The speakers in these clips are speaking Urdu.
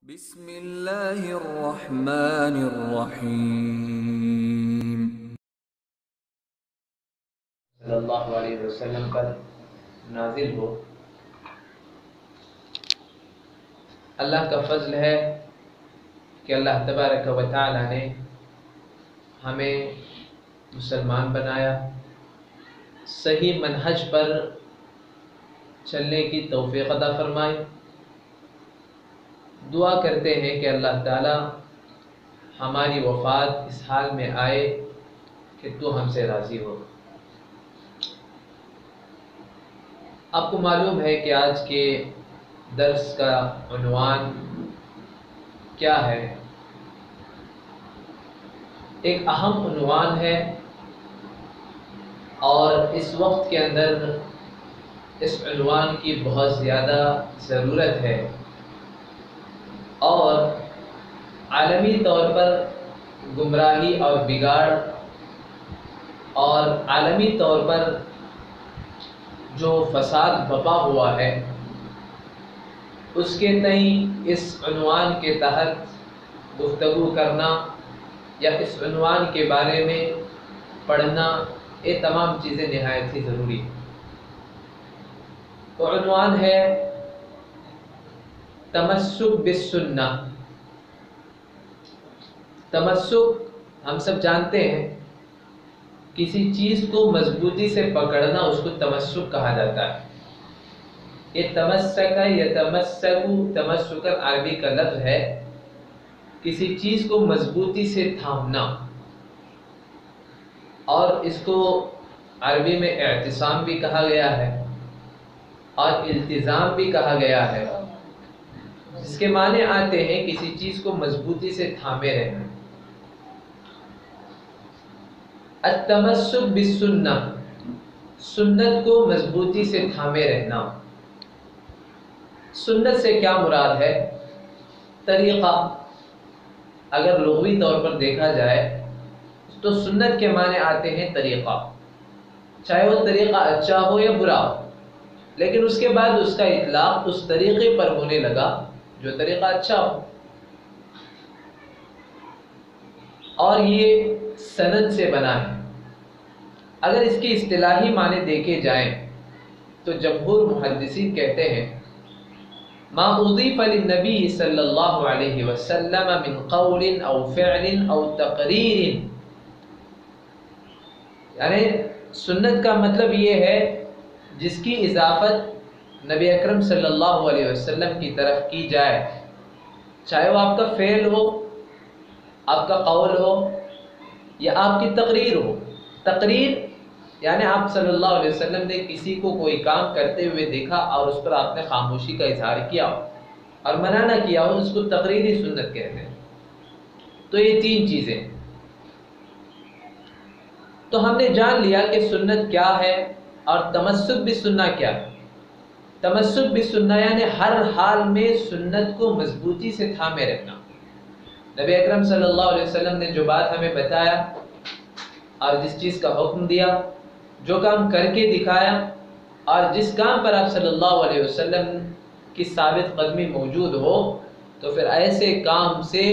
بسم اللہ الرحمن الرحیم۔ صلی اللہ علیہ وسلم پر نازل ہو۔ اللہ کا فضل ہے کہ اللہ تبارک و تعالی نے ہمیں مسلمان بنایا، صحیح منہج پر چلنے کی توفیق عطا فرمائے۔ دعا کرتے ہیں کہ اللہ تعالی ہماری وفات اس حال میں آئے کہ تو ہم سے راضی ہو۔ آپ کو معلوم ہے کہ آج کے درس کا عنوان کیا ہے؟ ایک اہم عنوان ہے اور اس وقت کے اندر اس عنوان کی بہت زیادہ ضرورت ہے، اور عالمی طور پر گمراہی اور بگاڑ اور عالمی طور پر جو فساد بپا ہوا ہے اس کے تئیں اس عنوان کے تحت گفتگو کرنا یا اس عنوان کے بارے میں پڑھنا، یہ تمام چیزیں نہایت ہی ضروری ہیں۔ وہ عنوان ہے تمسک بالسنہ۔ تمسک ہم سب جانتے ہیں، کسی چیز کو مضبوطی سے پکڑنا اس کو تمسک کہا جاتا ہے۔ یہ تمسک تمسکن عربی کا لفظ ہے، کسی چیز کو مضبوطی سے تھامنا، اور اس کو عربی میں اعتصام بھی کہا گیا ہے اور التزام بھی کہا گیا ہے، جس کے معنی آتے ہیں کسی چیز کو مضبوطی سے تھامے رہنا۔ التمسک بالسنہ، سنت کو مضبوطی سے تھامے رہنا۔ سنت سے کیا مراد ہے؟ طریقہ۔ اگر لغوی طور پر دیکھا جائے تو سنت کے معنی آتے ہیں طریقہ، چاہے وہ طریقہ اچھا ہو یا برا ہو، لیکن اس کے بعد اس کا اطلاق اس طریقے پر ہونے لگا جو طریقہ اچھا ہو۔ اور یہ سند سے بنا ہے۔ اگر اس کی اصطلاحی معنی دیکھے جائیں تو جمہور محدثین کہتے ہیں ما اضیف للنبی صلی اللہ علیہ وسلم من قول او فعل او تقریر، یعنی سنت کا مطلب یہ ہے جس کی اضافت نبی اکرم صلی اللہ علیہ وسلم کی طرف کی جائے، چاہے وہ آپ کا فعل ہو، آپ کا قول ہو یا آپ کی تقریر ہو۔ تقریر یعنی آپ صلی اللہ علیہ وسلم نے کسی کو کوئی کام کرتے ہوئے دیکھا اور اس پر آپ نے خاموشی کا اظہار کیا ہو اور منع نہ کیا ہو، اس کو تقریری سنت کہتے ہیں۔ تو یہ تین چیزیں، تو ہم نے جان لیا کہ سنت کیا ہے اور تمسک بالسنہ کیا ہے۔ تمسک بالسنہ یعنی ہر حال میں سنت کو مضبوطی سے تھامے رکھنا۔ نبی اکرم صلی اللہ علیہ وسلم نے جو بات ہمیں بتایا اور جس چیز کا حکم دیا، جو کام کر کے دکھایا، اور جس کام پر آپ صلی اللہ علیہ وسلم کی ثابت قدمی موجود ہو، تو پھر ایسے کام سے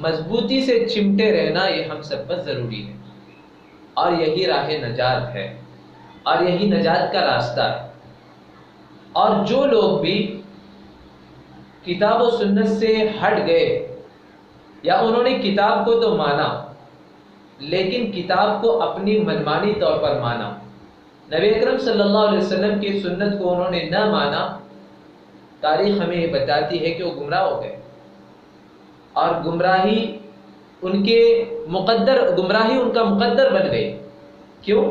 مضبوطی سے چمٹے رہنا یہ ہم سب پر ضروری ہے، اور یہی راہ نجات ہے اور یہی نجات کا راستہ ہے۔ اور جو لوگ بھی کتاب و سنت سے ہٹ گئے، یا انہوں نے کتاب کو تو مانا لیکن کتاب کو اپنی منمانی طور پر مانا، نبی اکرم صلی اللہ علیہ وسلم کی سنت کو انہوں نے نہ مانا، تاریخ ہمیں یہ بتاتی ہے کہ وہ گمراہ ہو گئے، اور گمراہی ان کا مقدر بن گئی۔ کیوں؟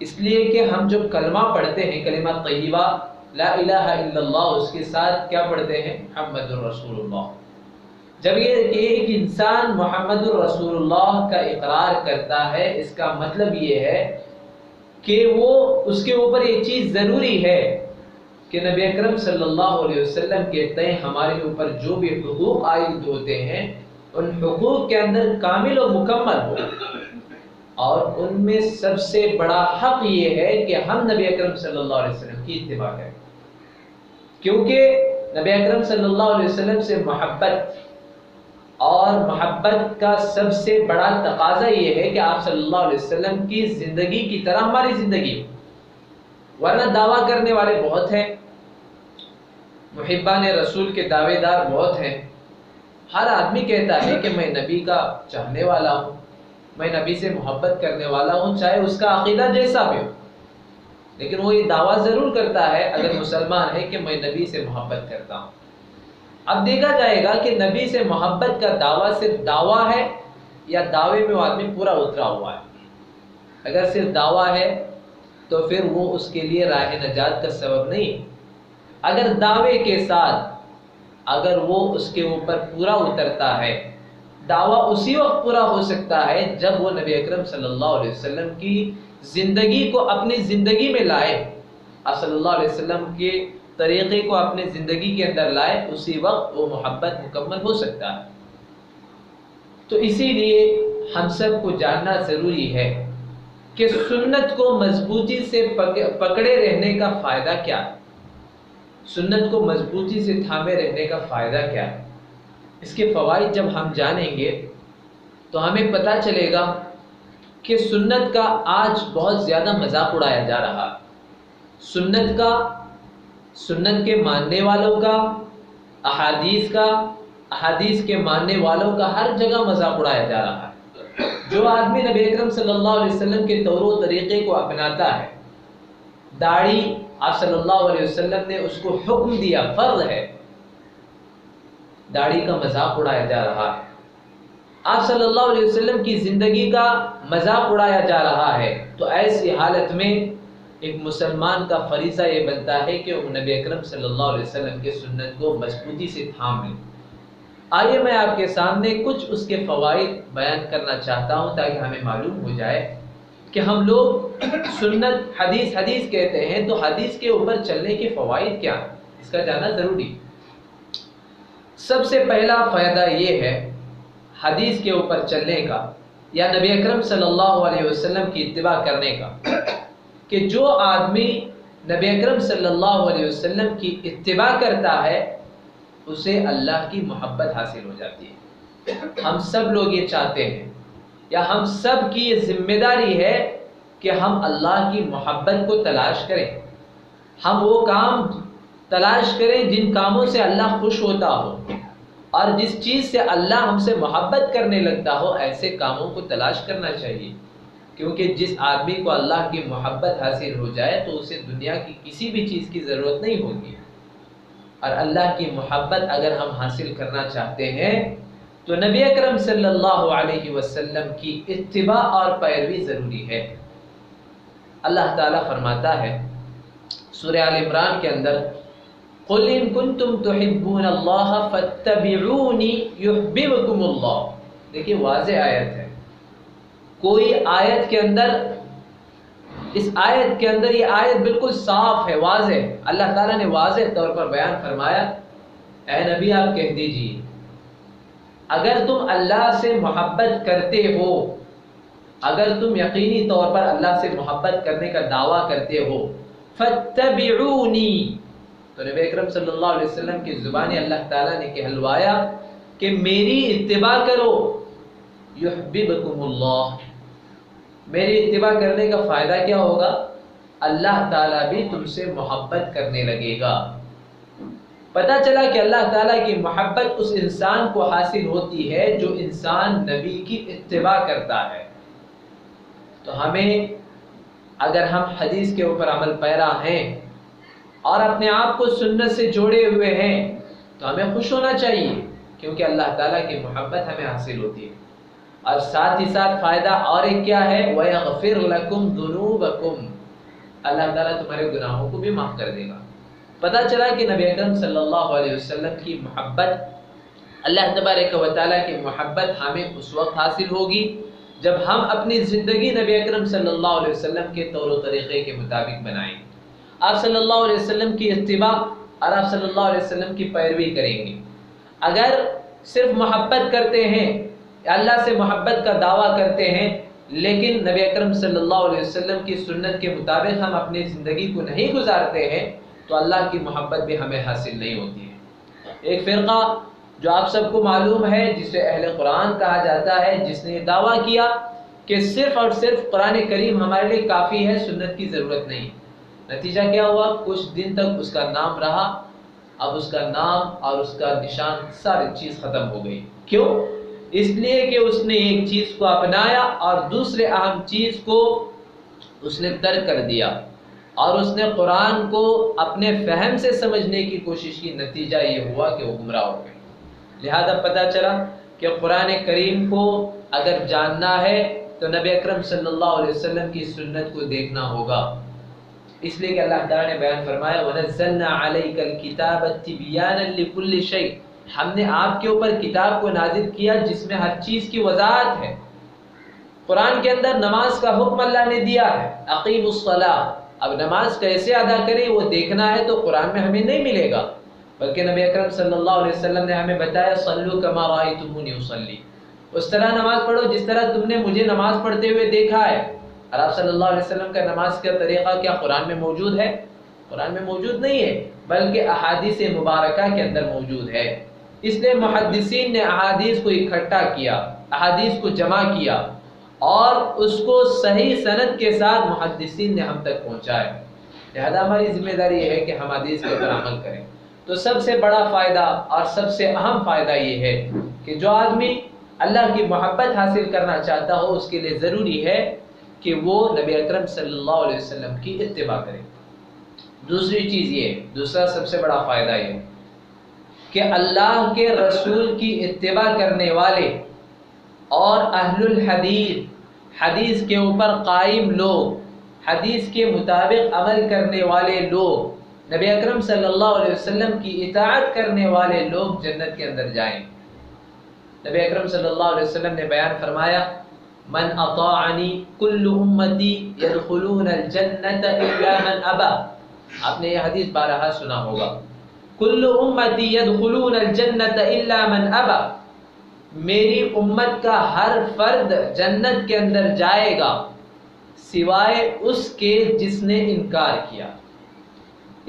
اس لیے کہ ہم جب کلمہ پڑھتے ہیں، کلمہ طیبہ لا الہ الا اللہ، اس کے ساتھ کیا پڑھتے ہیں؟ محمد الرسول اللہ۔ جب یہ کہ ایک انسان محمد الرسول اللہ کا اقرار کرتا ہے، اس کا مطلب یہ ہے کہ وہ اس کے اوپر یہ چیز ضروری ہے کہ نبی اکرم صلی اللہ علیہ وسلم کے تئیں ہمارے اوپر جو بھی حقوق عائد ہوتے ہیں، ان حقوق کے اندر کامل و مکمل ہو، اور ان میں سب سے بڑا حق یہ ہے کہ ہم نبی اکرم صلی اللہ علیہ وسلم کی اتباع کریں، کیونکہ نبی اکرم صلی اللہ علیہ وسلم سے محبت، اور محبت کا سب سے بڑا تقاضا یہ ہے کہ آپ صلی اللہ علیہ وسلم کی زندگی کی طرح ہماری زندگی ہو، ورنہ دعویٰ کرنے والے بہت ہیں، محبان رسول کے دعوے دار بہت ہیں، ہر آدمی کہتا ہے کہ میں نبی کا چاہنے والا ہوں، میں نبی سے محبت کرنے والا ہوں، چاہے اس کا عقیدہ جیسا بھی ہو، لیکن وہ یہ دعویٰ ضرور کرتا ہے اگر مسلمان ہے کہ میں نبی سے محبت کرتا ہوں۔ اب دیکھا جائے گا کہ نبی سے محبت کا دعویٰ صرف دعویٰ ہے یا دعوے میں وہ آدمی پورا اترا ہوا ہے۔ اگر صرف دعویٰ ہے تو پھر وہ اس کے لیے راہ نجات کا سبب نہیں۔ اگر دعوے کے ساتھ اگر وہ اس کے اوپر پورا اترتا ہے، دعویٰ اسی وقت پورا ہو سکتا ہے جب وہ نبی اکرم صلی اللہ علیہ وسلم کی زندگی کو اپنی زندگی میں لائے، آپ صلی اللہ علیہ وسلم کے طریقے کو اپنے زندگی کے اندر لائے، اسی وقت وہ محبت مکمل ہو سکتا ہے۔ تو اسی لیے ہم سب کو جاننا ضروری ہے کہ سنت کو مضبوطی سے پکڑے رہنے کا فائدہ کیا ہے، سنت کو مضبوطی سے تھامے رہنے کا فائدہ کیا ہے۔ اس کے فوائد جب ہم جانیں گے تو ہمیں پتہ چلے گا کہ سنت کا آج بہت زیادہ مذاق اڑایا جا رہا ہے، سنت کا، سنت کے ماننے والوں کا، احادیث کے ماننے والوں کا ہر جگہ مذاق اڑایا جا رہا ہے۔ جو آدمی نبی اکرم صلی اللہ علیہ وسلم کے طور و طریقے کو اپناتا ہے، داڑھی آپ صلی اللہ علیہ وسلم نے اس کو حکم دیا، فرض ہے، داڑھی کا مذاق اڑایا جا رہا ہے، آپ صلی اللہ علیہ وسلم کی زندگی کا مذاق اڑایا جا رہا ہے، تو ایسی حالت میں ایک مسلمان کا فریضہ یہ بنتا ہے کہ وہ نبی اکرم صلی اللہ علیہ وسلم کے سنت کو مضبوطی سے تھام لے۔ آئیے میں آپ کے سامنے کچھ اس کے فوائد بیان کرنا چاہتا ہوں تاکہ ہمیں معلوم ہو جائے کہ ہم لوگ سنت حدیث کہتے ہیں تو حدیث کے اوپر چلنے کے فوائد کیا ہیں، اس کا جاننا ضروری۔ سب سے پہلا فائدہ یہ ہے حدیث کے اوپر چلنے کا یا نبی اکرم صلی اللہ علیہ وسلم کی اتباع کرنے کا، کہ جو آدمی نبی اکرم صلی اللہ علیہ وسلم کی اتباع کرتا ہے اسے اللہ کی محبت حاصل ہو جاتی ہے۔ ہم سب لوگ یہ چاہتے ہیں یا ہم سب کی یہ ذمہ داری ہے کہ ہم اللہ کی محبت کو تلاش کریں، ہم وہ کام تلاش کریں جن کاموں سے اللہ خوش ہوتا ہو، اور جس چیز سے اللہ ہم سے محبت کرنے لگتا ہو ایسے کاموں کو تلاش کرنا چاہیے، کیونکہ جس آدمی کو اللہ کی محبت حاصل ہو جائے تو اسے دنیا کی کسی بھی چیز کی ضرورت نہیں ہوگی، اور اللہ کی محبت اگر ہم حاصل کرنا چاہتے ہیں تو نبی اکرم صلی اللہ علیہ وسلم کی اتباع اور پیروی ضروری ہے۔ اللہ تعالیٰ فرماتا ہے سورہ آل عمران کے اندر، قُلْ إِن كُنْتُمْ تُحِبُّونَ اللَّهَ فَاتَّبِعُونِ يُحْبِبْكُمُ اللَّهُ۔ دیکھیے واضح آیت ہے، کوئی آیت کے اندر، اس آیت کے اندر، یہ آیت بالکل صاف ہے، واضح، اللہ تعالیٰ نے واضح طور پر بیان فرمایا، اے نبی آپ کہہ دیجیے اگر تم اللہ سے محبت کرتے ہو، اگر تم یقینی طور پر اللہ سے محبت کرنے کا دعویٰ کرتے ہو، فَاتَّبِعُونِي، تو نبی اکرم صلی اللہ علیہ وسلم کی زبانی اللہ تعالیٰ نے کہلوایا کہ میری اتباع کرو، یحببکم اللہ، میری اتباع کرنے کا فائدہ کیا ہوگا؟ اللہ تعالیٰ بھی تم سے محبت کرنے لگے گا۔ پتہ چلا کہ اللہ تعالیٰ کی محبت اس انسان کو حاصل ہوتی ہے جو انسان نبی کی اتباع کرتا ہے۔ تو ہمیں، اگر ہم حدیث کے اوپر عمل پیرا ہیں اور اپنے آپ کو سنت سے جوڑے ہوئے ہیں تو ہمیں خوش ہونا چاہیے، کیونکہ اللہ تعالیٰ کی محبت ہمیں حاصل ہوتی ہے۔ اور ساتھ ہی ساتھ فائدہ اور ایک کیا ہے؟ وَيَغْفِرْ لَكُمْ ذُنُوبَكُمْ، اللہ تعالیٰ تمہارے گناہوں کو بھی معاف کر دے گا۔ پتہ چلا کہ نبی اکرم صلی اللہ علیہ وسلم کی محبت، اللہ تبارک و تعالیٰ کی محبت ہمیں اس وقت حاصل ہوگی جب ہم اپنی زندگی نبی اکرم صلی اللہ علیہ وسلم کے طور و طریقے کے مطابق بنائیں، آپ صلی اللہ علیہ وسلم کی اتباع اور آپ صلی اللہ علیہ وسلم کی پیروی کریں گے۔ اگر صرف محبت کرتے ہیں، اللہ سے محبت کا دعویٰ کرتے ہیں، لیکن نبی اکرم صلی اللہ علیہ وسلم کی سنت کے مطابق ہم اپنی زندگی کو نہیں گزارتے ہیں تو اللہ کی محبت بھی ہمیں حاصل نہیں ہوتی ہے۔ ایک فرقہ جو آپ سب کو معلوم ہے جسے اہل قرآن کہا جاتا ہے، جس نے یہ دعویٰ کیا کہ صرف اور صرف قرآن کریم ہمارے لیے کافی ہے، سنت کی ضرورت نہیں۔ نتیجہ کیا ہوا؟ کچھ دن تک اس کا نام رہا، اب اس کا نام اور اس کا نشان ساری چیز ختم ہو گئی۔ کیوں؟ اس لیے کہ اس نے ایک چیز کو اپنایا اور دوسرے اہم چیز کو اس نے ترک کر دیا، اور اس نے قرآن کو اپنے فہم سے سمجھنے کی کوشش کی، نتیجہ یہ ہوا کہ وہ گمراہ ہو گئے۔ لہذا پتہ چلا کہ قرآن کریم کو اگر جاننا ہے تو نبی اکرم صلی اللہ علیہ وسلم کی سنت کو دیکھنا ہوگا۔ اس لیے کہ اللہ تعالیٰ نے بیان فرمایا وَنَزَّلْنَا عَلَيْكَ الْكِتَابَ تِبْيَانًا لِكُلِّ شَيْءٍ، ہم نے آپ کے اوپر کتاب کو نازل کیا جس میں ہر چیز کی وضاحت ہے۔ قرآن کے اندر نماز کا حکم اللہ نے دیا ہے، اقیم الصلاۃ۔ اب نماز کیسے ادا کریں وہ دیکھنا ہے تو قرآن میں ہمیں نہیں ملے گا، بلکہ نبی اکرم صلی اللہ علیہ وسلم نے ہمیں بتایا صلو کما رأیتمونی اصلی، اس طرح نماز پڑھو جس طرح تم نے مجھے نماز پڑھتے ہوئے دیکھا ہے۔ اور آپ صلی اللہ علیہ وسلم کا نماز کا طریقہ کیا قرآن میں موجود ہے؟ قرآن میں موجود نہیں ہے، بلکہ احادیث مبارکہ کے اندر موجود ہے۔ اس لیے محدثین نے احادیث کو اکٹھا کیا، احادیث کو جمع کیا اور اس کو صحیح سند کے ساتھ محدثین نے ہم تک پہنچایا۔ لہذا ہماری ذمہ داری یہ ہے کہ ہم حدیث کے اوپر عمل کریں۔ تو سب سے بڑا فائدہ اور سب سے اہم فائدہ یہ ہے کہ جو آدمی اللہ کی محبت حاصل کرنا چاہتا ہو اس کے لیے ضروری ہے کہ وہ نبی اکرم صلی اللہ علیہ وسلم کی اتباع کرے۔ دوسری چیز یہ، دوسرا سب سے بڑا فائدہ یہ کہ اللہ کے رسول کی اتباع کرنے والے اور اہل الحدیث، حدیث کے اوپر قائم لوگ، حدیث کے مطابق عمل کرنے والے لوگ، نبی اکرم صلی اللہ علیہ وسلم کی اطاعت کرنے والے لوگ جنت کے اندر جائیں۔ نبی اکرم صلی اللہ علیہ وسلم نے بیان فرمایا من اطاعنی کل امتی یدخلون الجنت الا من ابا۔ آپ نے یہ حدیث بارہا سنا ہوگا، کل امتی یدخلون الجنت الا من ابا، میری امت کا ہر فرد جنت کے اندر جائے گا سوائے اس کے جس نے انکار کیا۔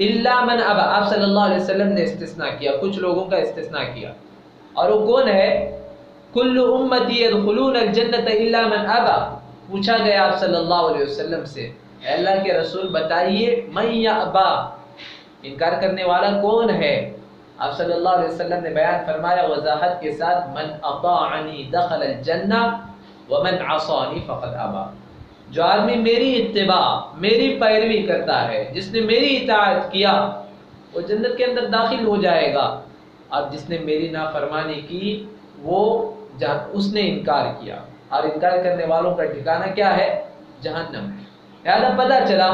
الا من ابا، آپ صلی اللہ علیہ وسلم نے استثناء کیا، کچھ لوگوں کا استثناء کیا، اور وہ کون ہے؟ کل امتی یدخلون الجنت الا من ابا۔ پوچھا گیا آپ صلی اللہ علیہ وسلم سے، اے اللہ کے رسول بتائیے من یابا، انکار کرنے والا کون ہے؟ آپ صلی اللہ علیہ وسلم نے بیان فرمایا وضاحت کے ساتھ من اطاعنی دخل الجنہ ومن عصانی فقد ابا، جو آدمی میری اتباع، میری پیروی کرتا ہے، جس نے میری اطاعت کیا وہ جنت کے اندر داخل ہو جائے گا، اور جس نے میری نافرمانی کی وہ اس نے انکار کیا، اور انکار کرنے والوں کا ٹھکانہ کیا ہے؟ جہنم ہے۔ لہذا پتہ چلا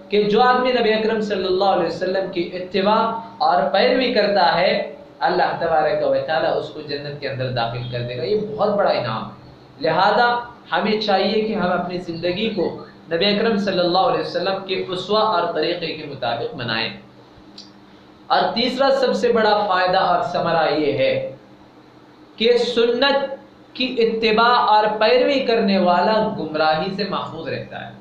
کہ جو آدمی نبی اکرم صلی اللہ علیہ وسلم کی اتباع اور پیروی کرتا ہے اللہ تبارک و تعالیٰ اس کو جنت کے اندر داخل کر دے گا۔ یہ بہت بڑا انعام ہے۔ لہذا ہمیں چاہیے کہ ہم اپنی زندگی کو نبی اکرم صلی اللہ علیہ وسلم کے اسوہ اور طریقے کے مطابق بنائیں۔ اور تیسرا سب سے بڑا فائدہ اور ثمرہ یہ ہے کہ سنت کی اتباع اور پیروی کرنے والا گمراہی سے محفوظ رہتا ہے۔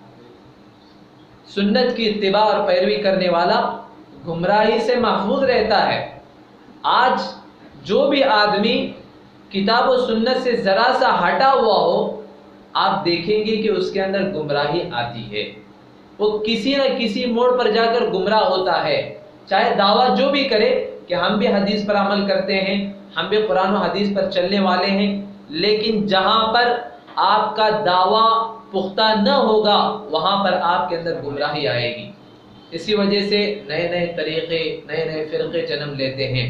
سنت کی اتباع اور پیروی کرنے والا گمراہی سے محفوظ رہتا ہے۔ آج جو بھی آدمی کتاب و سنت سے ذرا سا ہٹا ہوا ہو، آپ دیکھیں گے کہ اس کے اندر گمراہی آتی ہے، وہ کسی نہ کسی موڑ پر جا کر گمراہ ہوتا ہے، چاہے دعویٰ جو بھی کرے کہ ہم بھی حدیث پر عمل کرتے ہیں، ہم بھی قرآن و حدیث پر چلنے والے ہیں، لیکن جہاں پر آپ کا دعویٰ پختہ نہ ہوگا وہاں پر آپ کے اندر گمراہی آئے گی۔ اسی وجہ سے نئے نئے طریقے، نئے نئے فرقے جنم لیتے ہیں۔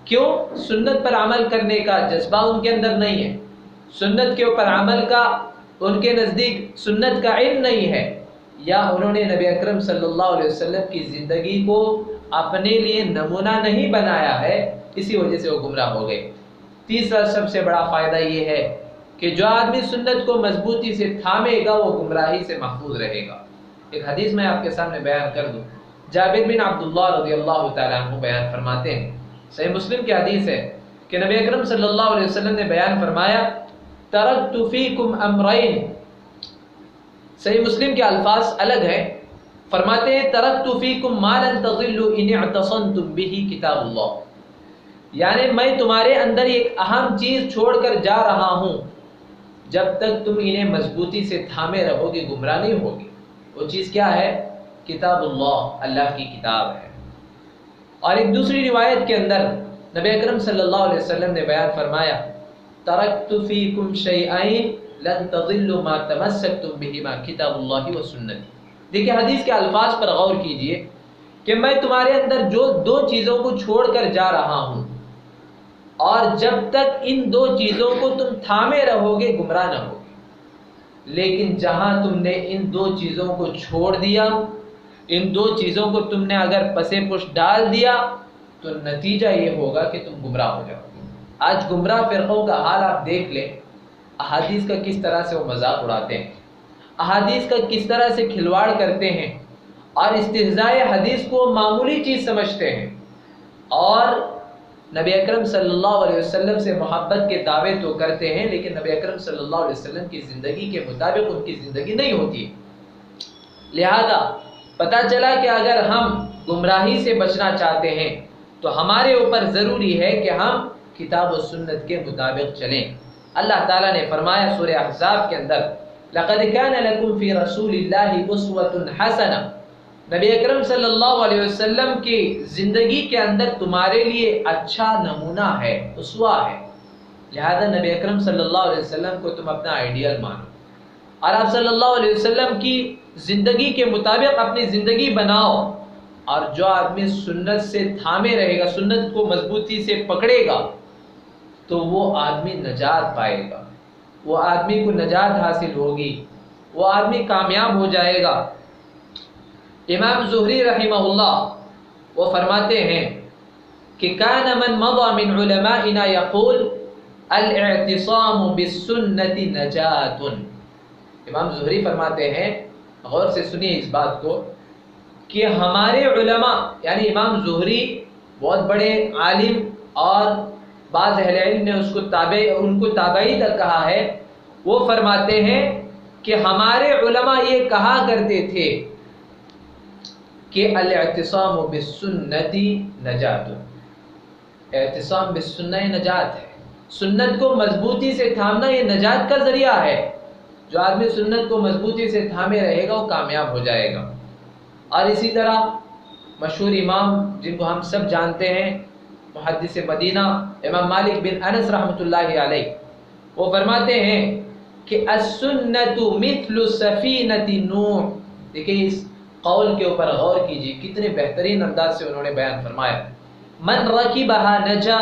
کیوں؟ سنت پر عمل کرنے کا جذبہ ان کے اندر نہیں ہے، سنت کے اوپر عمل کا ان کے نزدیک سنت کا علم نہیں ہے، یا انہوں نے نبی اکرم صلی اللہ علیہ وسلم کی زندگی کو اپنے لیے نمونہ نہیں بنایا ہے، اسی وجہ سے وہ گمراہ ہو گئے۔ تیسرا سب سے بڑا فائدہ یہ ہے کہ جو آدمی سنت کو مضبوطی سے تھامے گا وہ گمراہی سے محفوظ رہے گا۔ ایک حدیث میں آپ کے سامنے بیان کر دوں، جابر بن عبداللہ رضی اللہ تعالیٰ عنہ بیان فرماتے ہیں، صحیح مسلم کی حدیث ہے کہ نبی اکرم صلی اللہ علیہ وسلم نے بیان فرمایا ترکت فیکم امرین، صحیح مسلم کے الفاظ الگ ہیں، فرماتے ہیں ترکت فیکم ما لن تضلوا ان اعتصمتم به کتاب اللہ، یعنی میں تمہارے اندر ایک اہم چیز چھوڑ کر جا رہا ہوں، جب تک تم انہیں مضبوطی سے تھامے رہو گے گمراہ نہیں ہوگے۔ وہ چیز کیا ہے؟ کتاب اللہ، اللہ کی کتاب ہے۔ اور ایک دوسری روایت کے اندر نبی اکرم صلی اللہ علیہ وسلم نے بیان فرمایا، ترکت فیکم شیئین لن تضلوا ما تمسکتم بہما کتاب اللہ و سنتی۔ دیکھیں حدیث کے الفاظ پر غور کیجئے کہ میں تمہارے اندر جو دو چیزوں کو چھوڑ کر جا رہا ہوں، اور جب تک ان دو چیزوں کو تم تھامے رہو گے گمراہ نہ ہوگے۔ لیکن جہاں تم نے ان دو چیزوں کو چھوڑ دیا، ان دو چیزوں کو تم نے اگر پسے پش ڈال دیا تو نتیجہ یہ ہوگا کہ تم گمراہ ہو جاؤ گے۔ آج گمراہ فرقوں کا حال آپ دیکھ لیں، احادیث کا کس طرح سے وہ مذاق اڑاتے ہیں، احادیث کا کس طرح سے کھلواڑ کرتے ہیں، اور استہزائے حدیث کو معمولی چیز سمجھتے ہیں، اور نبی اکرم صلی اللہ علیہ وسلم سے محبت کے دعوے تو کرتے ہیں، لیکن نبی اکرم صلی اللہ علیہ وسلم کی زندگی کے مطابق ان کی زندگی نہیں ہوتی۔ لہذا پتہ چلا کہ اگر ہم گمراہی سے بچنا چاہتے ہیں تو ہمارے اوپر ضروری ہے کہ ہم کتاب و سنت کے مطابق چلیں۔ اللہ تعالیٰ نے فرمایا سورہ احزاب کے اندر، لَقَدْ كَانَ لَكُمْ فِي رَسُولِ اللَّهِ أُسْوَةٌ حَسَنَةٌ، نبی اکرم صلی اللہ علیہ وسلم کی زندگی کے اندر تمہارے لیے اچھا نمونہ ہے، اسوہ ہے۔ لہذا نبی اکرم صلی اللہ علیہ وسلم کو تم اپنا آئیڈیل مانو، اور آپ صلی اللہ علیہ وسلم کی زندگی کے مطابق اپنی زندگی بناؤ۔ اور جو آدمی سنت سے تھامے رہے گا، سنت کو مضبوطی سے پکڑے گا، تو وہ آدمی نجات پائے گا، وہ آدمی کو نجات حاصل ہوگی، وہ آدمی کامیاب ہو جائے گا۔ امام زہری رحمہ اللہ وہ فرماتے ہیں کہ کان من مضى من علمائنا يقول الاعتصام بالسنة نجات۔ امام زہری فرماتے ہیں، غور سے سنیے اس بات کو، کہ ہمارے علماء یعنی امام زہری بہت بڑے عالم، اور بعض اہل علم نے ان کو تابعی تک کہا ہے، وہ فرماتے ہیں کہ ہمارے علماء یہ کہا کرتے تھے کہ الاعتصام بالسنت نجات، اعتصام بالسنہ نجات ہے، سنت کو مضبوطی سے تھامنا یہ نجات کا ذریعہ ہے۔ جو آدمی سنت کو مضبوطی سے تھامے رہے گا وہ کامیاب ہو جائے گا۔ اور اسی طرح مشہور امام جن کو ہم سب جانتے ہیں، محدث مدینہ امام مالک بن انس رحمۃ اللہ علیہ، وہ فرماتے ہیں کہ السنت مثل سفینۃ نوح۔ دیکھیں اس قول کے اوپر غور کیجیے، کتنے بہترین انداز سے انہوں نے بیان فرمایا، من رکبها نجا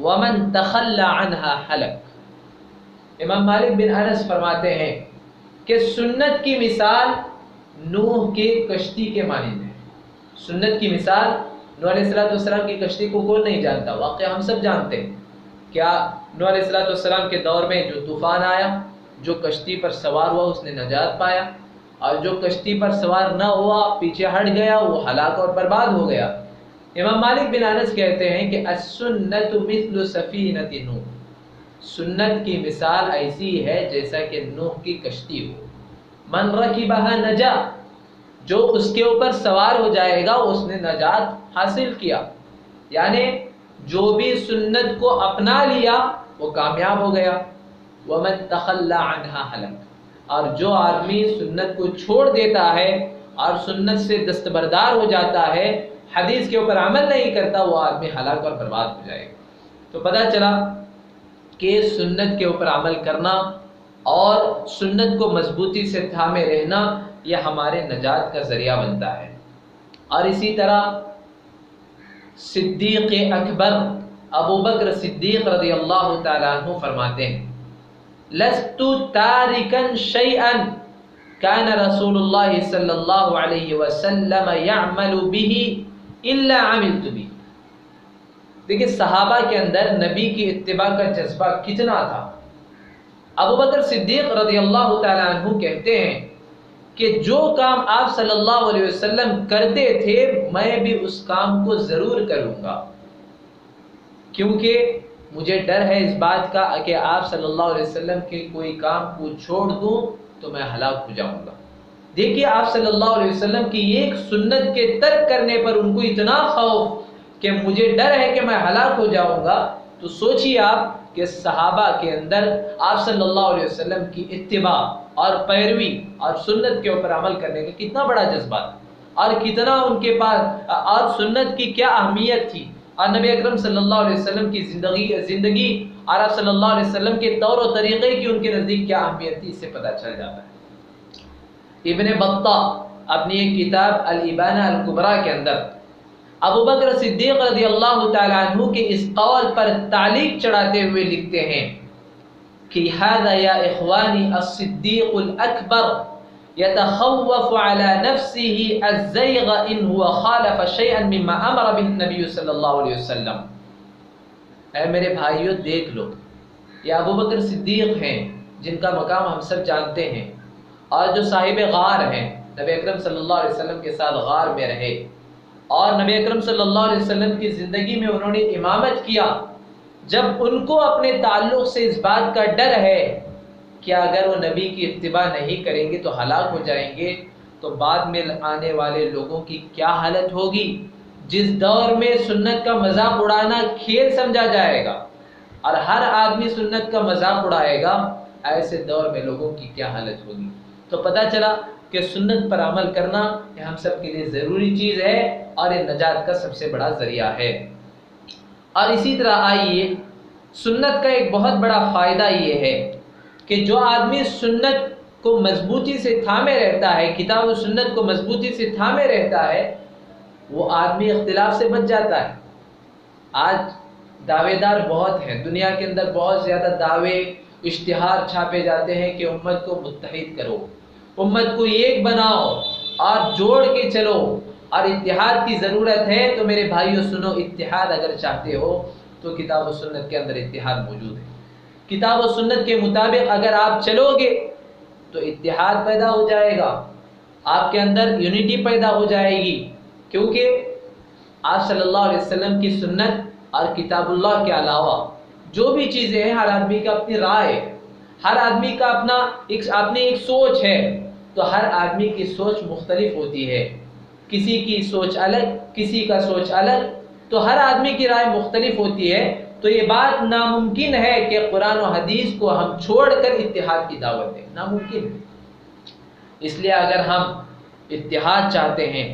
ومن تخلى عنها ہلک۔ امام مالک بن انس فرماتے ہیں کہ سنت کی مثال نوح کے کشتی کے مانند ہے۔ سنت کی مثال، نوح علیہ السلام کی کشتی کو کون نہیں جانتا؟ واقعہ ہم سب جانتے ہیں۔ کیا نوح علیہ السلام کے دور میں جو طوفان آیا، جو کشتی پر سوار ہوا اس نے نجات پایا، اور جو کشتی پر سوار نہ ہوا، پیچھے ہٹ گیا، وہ ہلاک اور برباد ہو گیا۔ امام مالک بن انس کہتے ہیں کہ السنت مثل سفینۃ نوح، سنت کی مثال ایسی ہے جیسا کہ نوح کی کشتی ہو، من رکبها نجا، جو اس کے اوپر سوار ہو جائے گا اس نے نجات حاصل کیا، یعنی جو بھی سنت کو اپنا لیا وہ کامیاب ہو گیا۔ ومن تخلى عنها ہلک، اور جو آدمی سنت کو چھوڑ دیتا ہے اور سنت سے دستبردار ہو جاتا ہے، حدیث کے اوپر عمل نہیں کرتا، وہ آدمی ہلاک اور برباد ہو جائے گا۔ تو پتہ چلا کہ سنت کے اوپر عمل کرنا اور سنت کو مضبوطی سے تھامے رہنا یہ ہمارے نجات کا ذریعہ بنتا ہے۔ اور اسی طرح صدیق اکبر ابو بکر صدیق رضی اللہ تعالیٰ عنہ فرماتے ہیں، لست تارکا شیئا کان رسول اللہ صلی اللہ علیہ وسلم یعمل به الا عملت به۔ دیکھیں صحابہ کے اندر نبی کی اتباع کا جذبہ کتنا تھا۔ ابو بکر صدیق رضی اللہ تعالیٰ عنہ کہتے ہیں کہ جو کام آپ صلی اللہ علیہ وسلم کرتے تھے میں بھی اس کام کو ضرور کروں گا، کیونکہ مجھے ڈر ہے اس بات کا کہ آپ صلی اللہ علیہ وسلم کے کوئی کام کو چھوڑ دوں تو میں ہلاک ہو جاؤں گا۔ دیکھیے آپ صلی اللہ علیہ وسلم کی ایک سنت کے ترک کرنے پر ان کو اتنا خوف کہ کہ مجھے ڈر ہے کہ میں ہلاک ہو جاؤں گا، تو سوچیے آپ کہ صحابہ کے اندر آپ صلی اللہ علیہ وسلم کی اتباع اور پیروی اور سنت کے اوپر عمل کرنے کا کتنا بڑا جذبہ تھا، اور کتنا ان کے پاس اور سنت کی کیا اہمیت تھی، اور نبی اکرم صلی اللہ علیہ وسلم کی زندگی اور آپ صلی اللہ علیہ وسلم کے طور و طریقے کی ان کے نزدیک کیا اہمیت تھی، اس سے پتہ چل جاتا ہے۔ ابن بطہ اپنی ایک کتاب الابانہ الکبریٰ کے اندر ابو بکر صدیق رضی اللہ تعالیٰ عنہ کے اس قول پر تعلیق چڑھاتے ہوئے لکھتے ہیں کہ هذا یا اخوانی الصدیق الاکبر يتخوف على نفسه الزيغ ان هو خالف شيئا مما امر به النبي صلی اللہ علیہ وسلم۔ اے میرے بھائیو دیکھ لو، یہ ابو بکر صدیق ہیں جن کا مقام ہم سب جانتے ہیں، اور جو صاحب غار ہیں، نبی اکرم صلی اللہ علیہ وسلم کے ساتھ غار میں رہے، اور نبی اکرم صلی اللہ علیہ وسلم کی زندگی میں انہوں نے امامت کیا۔ جب ان کو اپنے تعلق سے اس بات کا ڈر ہے کہ اگر وہ نبی کی اتباع نہیں کریں گے تو ہلاک ہو جائیں گے، تو بعد میں آنے والے لوگوں کی کیا حالت ہوگی۔ جس دور میں سنت کا مذاق اڑانا کھیل سمجھا جائے گا اور ہر آدمی سنت کا مذاق اڑائے گا، ایسے دور میں لوگوں کی کیا حالت ہوگی۔ تو پتہ چلا کہ سنت پر عمل کرنا یہ ہم سب کے لیے ضروری چیز ہے اور یہ نجات کا سب سے بڑا ذریعہ ہے۔ اور اسی طرح آئیے، سنت کا ایک بہت بڑا فائدہ یہ ہے کہ جو آدمی سنت کو مضبوطی سے تھامے رہتا ہے، کتاب و سنت کو مضبوطی سے تھامے رہتا ہے، وہ آدمی اختلاف سے بچ جاتا ہے۔ آج دعوے دار بہت ہیں، دنیا کے اندر بہت زیادہ دعوے اشتہار چھاپے جاتے ہیں کہ امت کو متحد کرو، امت کو ایک بناؤ اور جوڑ کے چلو، اور اتحاد کی ضرورت ہے۔ تو میرے بھائیو سنو، اتحاد اگر چاہتے ہو تو کتاب و سنت کے اندر اتحاد موجود ہے۔ کتاب و سنت کے مطابق اگر آپ چلو گے تو اتحاد پیدا ہو جائے گا، آپ کے اندر یونٹی پیدا ہو جائے گی، کیونکہ آپ صلی اللہ علیہ وسلم کی سنت اور کتاب اللہ کے علاوہ جو بھی چیزیں ہیں، ہر آدمی کا اپنی رائے ہے، ہر آدمی کا اپنی ایک سوچ ہے، تو ہر آدمی کی سوچ مختلف ہوتی ہے، کسی کی سوچ الگ، کسی کا سوچ الگ، تو ہر آدمی کی رائے مختلف ہوتی ہے۔ تو یہ بات ناممکن ہے کہ قرآن و حدیث کو ہم چھوڑ کر اتحاد کی دعوت دیں، ناممکن ہے۔ اس لیے اگر ہم اتحاد چاہتے ہیں،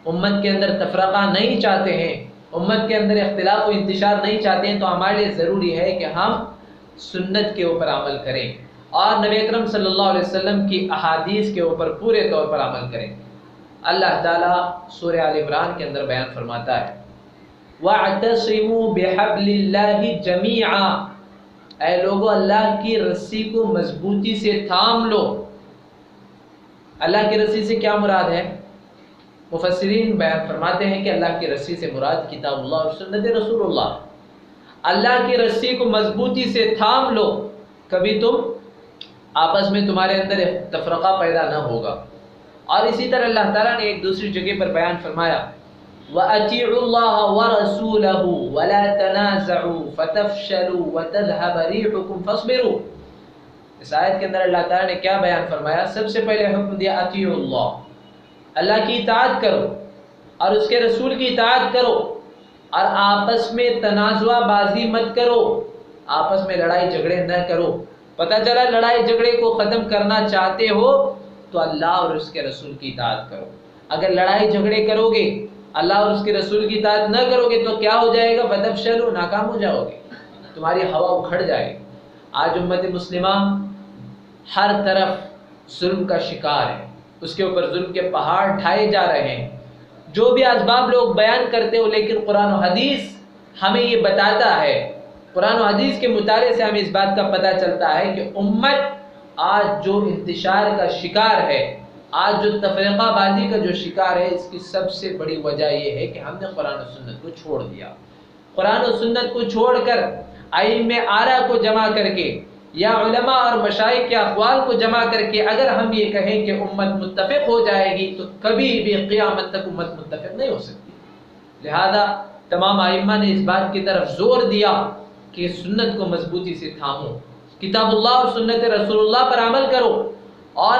امت کے اندر تفرقہ نہیں چاہتے ہیں، امت کے اندر اختلاف و انتشار نہیں چاہتے ہیں، تو ہمارے لیے ضروری ہے کہ ہم سنت کے اوپر عمل کریں اور نبی اکرم صلی اللہ علیہ وسلم کی احادیث کے اوپر پورے طور پر عمل کریں۔ اللہ تعالیٰ سورہ آل عمران کے اندر بیان فرماتا ہے وَاعْتَصِمُوا بِحَبْلِ اللَّهِ جَمِيعًا، اے لوگو اللہ کی رسی کو مضبوطی سے تھام لو۔ اللہ کی رسی سے کیا مراد ہے؟ مفسرین بیان فرماتے ہیں کہ اللہ کی رسی سے مراد کتاب اللہ اور سنت رسول اللہ۔ اللہ کی رسی کو مضبوطی سے تھام لو، کبھی تم آپس میں تمہارے اندر تفرقہ پیدا نہ ہوگا۔ اور اسی طرح اللہ تعالیٰ نے ایک دوسری جگہ پر بیان فرمایا وَأَطِيعُوا اللَّهَ وَرَسُولَهُ وَلَا تَنَازَعُوا فَتَفْشَلُوا وَتَذْهَبَ رِيحُكُمْ فَاصْبِرُوا۔ اس آیت کے اندر اللہ تعالیٰ نے کیا بیان فرمایا؟ سب سے پہلے حکم دیا اطیعوا اللہ، اللہ کی اطاعت کرو اور اس کے رسول کی اطاعت کرو، اور آپس میں تنازع بازی مت کرو، آپس میں لڑائی جھگڑے نہ کرو۔ پتہ چلا لڑائی جھگڑے کو ختم کرنا چاہتے ہو تو اللہ اور اس کے رسول کی اطاعت کرو۔ اگر لڑائی جھگڑے کرو گے، اللہ اور اس کے رسول کی اطاعت نہ کرو گے تو کیا ہو جائے گا؟ فَتَفْشَلُوا، ناکام ہو جاؤ گے، تمہاری ہوا اکھڑ جائے گی۔ آج امت مسلمہ ہر طرف ظلم کا شکار ہے، اس کے اوپر ظلم کے پہاڑ ڈھائے جا رہے ہیں۔ جو بھی اسباب لوگ بیان کرتے ہو، لیکن قرآن و حدیث ہمیں یہ بتاتا ہے، قرآن و حدیث کے مطالعے سے ہمیں اس بات کا پتہ چلتا ہے کہ امت آج جو انتشار کا شکار ہے، آج جو تفرقہ بازی کا جو شکار ہے، اس کی سب سے بڑی وجہ یہ ہے کہ ہم نے قرآن و سنت کو چھوڑ دیا۔ قرآن و سنت کو چھوڑ کر ائمہ آرا کو جمع کر کے یا علماء اور مشائخ کے اقوال کو جمع کر کے اگر ہم یہ کہیں کہ امت متفق ہو جائے گی تو کبھی بھی قیامت تک امت متفق نہیں ہو سکتی۔ لہذا تمام ائمہ نے اس بات کی طرف زور دیا کہ سنت کو مضبوطی سے تھامو، کتاب اللہ اور سنت رسول اللہ پر عمل کرو، اور